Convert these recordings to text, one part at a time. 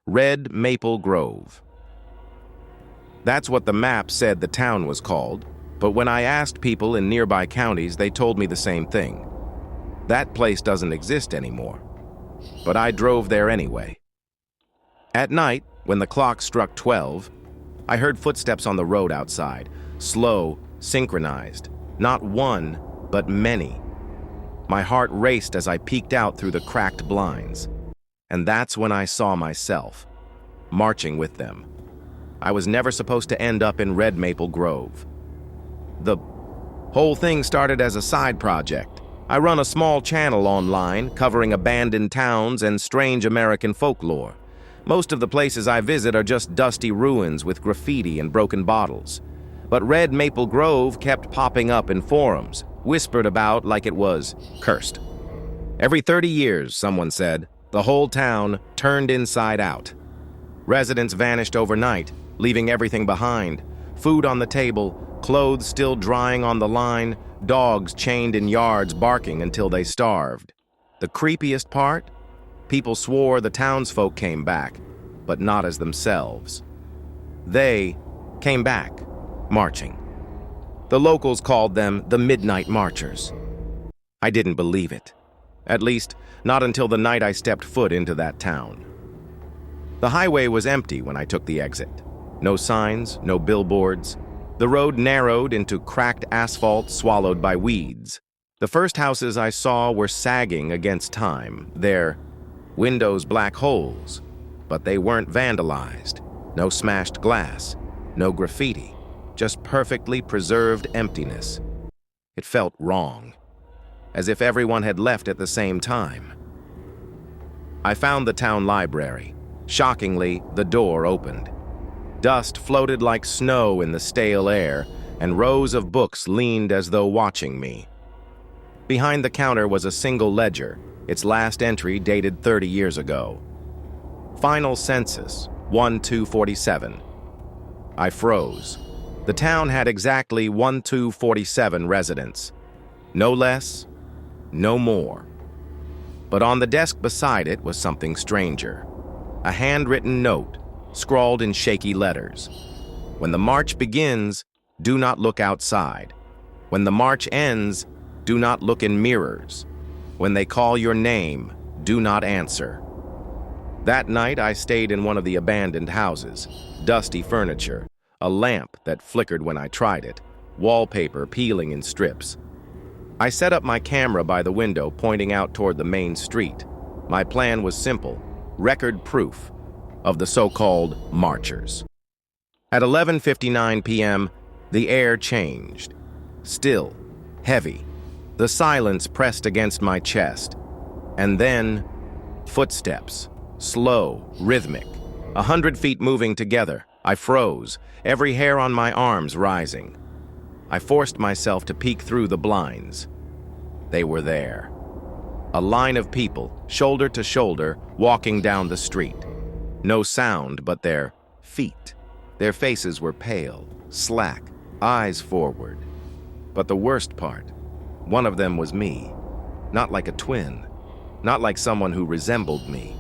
Red Maple Grove. That's what the map said the town was called, but when I asked people in nearby counties, they told me the same thing. That place doesn't exist anymore. But I drove there anyway. At night, when the clock struck 12, I heard footsteps on the road outside, slow, synchronized, not one, but many. My heart raced as I peeked out through the cracked blinds. And that's when I saw myself, marching with them. I was never supposed to end up in Red Maple Grove. The whole thing started as a side project. I run a small channel online covering abandoned towns and strange American folklore. Most of the places I visit are just dusty ruins with graffiti and broken bottles. But Red Maple Grove kept popping up in forums, whispered about like it was cursed. Every 30 years, someone said, the whole town turned inside out. Residents vanished overnight, leaving everything behind. Food on the table, clothes still drying on the line, dogs chained in yards barking until they starved. The creepiest part? People swore the townsfolk came back, but not as themselves. They came back, marching. The locals called them the Midnight Marchers. I didn't believe it. At least, not until the night I stepped foot into that town. The highway was empty when I took the exit. No signs, no billboards. The road narrowed into cracked asphalt swallowed by weeds. The first houses I saw were sagging against time, their windows black holes, but they weren't vandalized. No smashed glass, no graffiti, just perfectly preserved emptiness. It felt wrong, as if everyone had left at the same time. I found the town library. Shockingly, the door opened. Dust floated like snow in the stale air, and rows of books leaned as though watching me. Behind the counter was a single ledger, its last entry dated 30 years ago. Final census, 1247. I froze. The town had exactly 1247 residents. No less, no more. But on the desk beside it was something stranger. A handwritten note, scrawled in shaky letters. When the march begins, do not look outside. When the march ends, do not look in mirrors. When they call your name, do not answer. That night, I stayed in one of the abandoned houses. Dusty furniture, a lamp that flickered when I tried it, wallpaper peeling in strips. I set up my camera by the window, pointing out toward the main street. My plan was simple, record proof of the so-called marchers. At 11:59 p.m., the air changed. Still, heavy. The silence pressed against my chest. And then, footsteps. Slow, rhythmic. 100 feet moving together. I froze, every hair on my arms rising. I forced myself to peek through the blinds. They were there. A line of people, shoulder to shoulder, walking down the street. No sound but their feet. Their faces were pale, slack, eyes forward. But the worst part, one of them was me. Not like a twin. Not like someone who resembled me.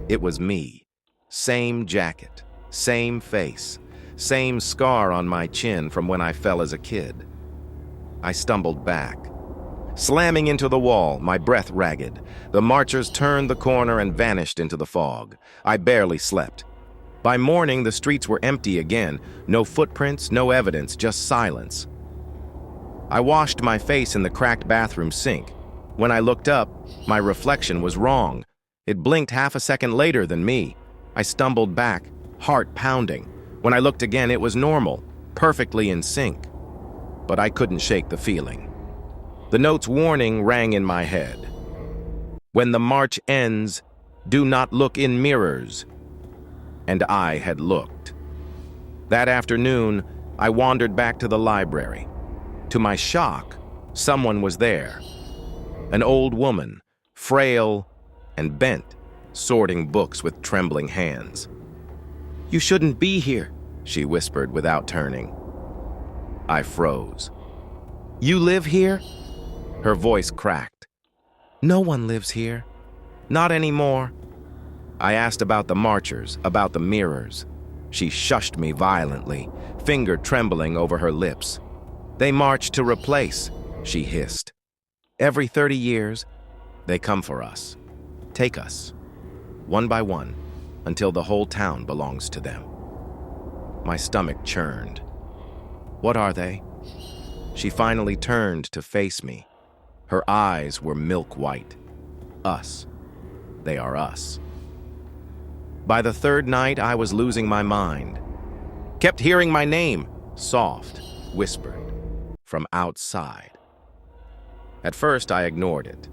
It was me. Same jacket, same face, same scar on my chin from when I fell as a kid. I stumbled back. Slamming into the wall, my breath ragged, the marchers turned the corner and vanished into the fog. I barely slept. By morning, the streets were empty again. No footprints, no evidence, just silence. I washed my face in the cracked bathroom sink. When I looked up, my reflection was wrong. It blinked half a second later than me. I stumbled back, heart pounding. When I looked again, it was normal, perfectly in sync. But I couldn't shake the feeling. The note's warning rang in my head. When the march ends, do not look in mirrors. And I had looked. That afternoon, I wandered back to the library. To my shock, someone was there. An old woman, frail and bent, sorting books with trembling hands. "You shouldn't be here," she whispered without turning. I froze. "You live here?" Her voice cracked. "No one lives here. Not anymore." I asked about the marchers, about the mirrors. She shushed me violently, finger trembling over her lips. They march to replace, she hissed. Every 30 years, they come for us. Take us, one by one, until the whole town belongs to them. My stomach churned. What are they? She finally turned to face me. Her eyes were milk white. Us. They are us. By the third night, I was losing my mind. Kept hearing my name, soft, whispered, from outside. At first, I ignored it.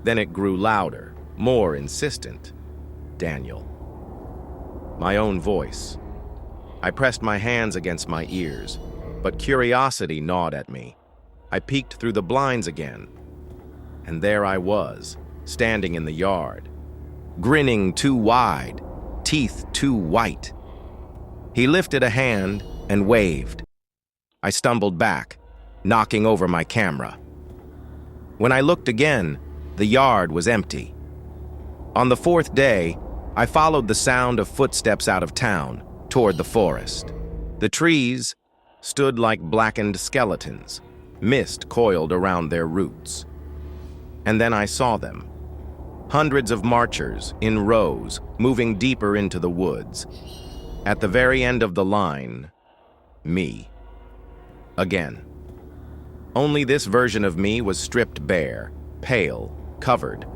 Then it grew louder, more insistent. Daniel. My own voice. I pressed my hands against my ears, but curiosity gnawed at me. I peeked through the blinds again, and there I was, standing in the yard, grinning too wide, teeth too white. He lifted a hand and waved. I stumbled back, knocking over my camera. When I looked again, the yard was empty. On the fourth day, I followed the sound of footsteps out of town, toward the forest. The trees stood like blackened skeletons, mist coiled around their roots. And then I saw them. Hundreds of marchers, in rows, moving deeper into the woods. At the very end of the line, me. Again. Only this version of me was stripped bare, pale, covered,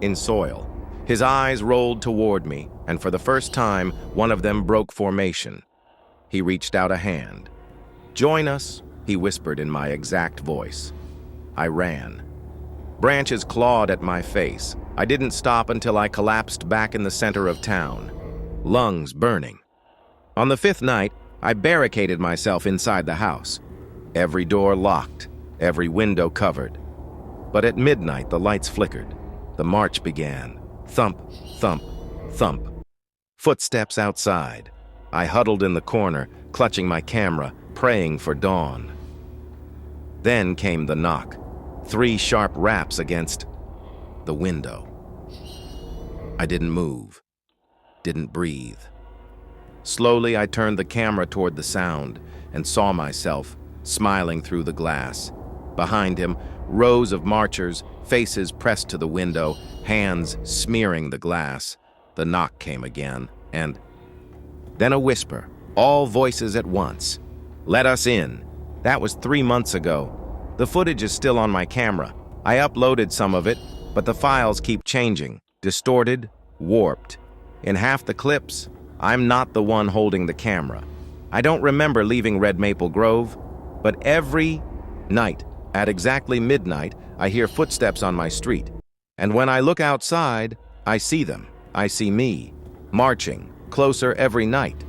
in soil. His eyes rolled toward me, and for the first time, one of them broke formation. He reached out a hand. "Join us," he whispered in my exact voice. I ran. Branches clawed at my face. I didn't stop until I collapsed back in the center of town, lungs burning. On the fifth night, I barricaded myself inside the house. Every door locked, every window covered. But at midnight, the lights flickered. The march began. Thump, thump, thump. Footsteps outside. I huddled in the corner, clutching my camera, praying for dawn. Then came the knock. 3 sharp raps against the window. I didn't move, didn't breathe. Slowly, I turned the camera toward the sound and saw myself smiling through the glass. Behind him, rows of marchers, faces pressed to the window, hands smearing the glass. The knock came again, and then a whisper, all voices at once. "Let us in." That was 3 months ago. The footage is still on my camera. I uploaded some of it, but the files keep changing, distorted, warped. In half the clips, I'm not the one holding the camera. I don't remember leaving Red Maple Grove, but every night, at exactly midnight, I hear footsteps on my street. And when I look outside, I see them. I see me, marching, closer every night.